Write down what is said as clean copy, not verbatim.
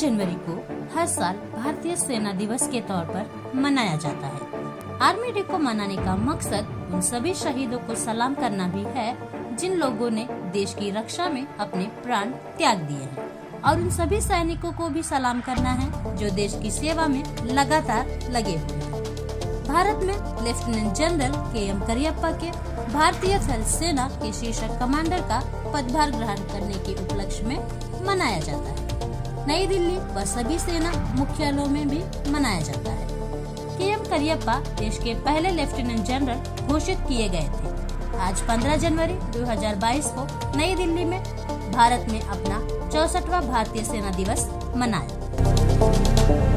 जनवरी को हर साल भारतीय सेना दिवस के तौर पर मनाया जाता है। आर्मी डे को मनाने का मकसद उन सभी शहीदों को सलाम करना भी है जिन लोगों ने देश की रक्षा में अपने प्राण त्याग दिए हैं, और उन सभी सैनिकों को भी सलाम करना है जो देश की सेवा में लगातार लगे हुए हैं। भारत में लेफ्टिनेंट जनरल के.एम. करियप्पा के भारतीय थल सेना के शीर्ष कमांडर का पदभार ग्रहण करने के उपलक्ष्य में मनाया जाता है। नई दिल्ली व सभी सेना मुख्यालयों में भी मनाया जाता है। के.एम. करियप्पा देश के पहले लेफ्टिनेंट जनरल घोषित किए गए थे। आज 15 जनवरी 2022 को नई दिल्ली में भारत में अपना 64वां भारतीय सेना दिवस मनाया।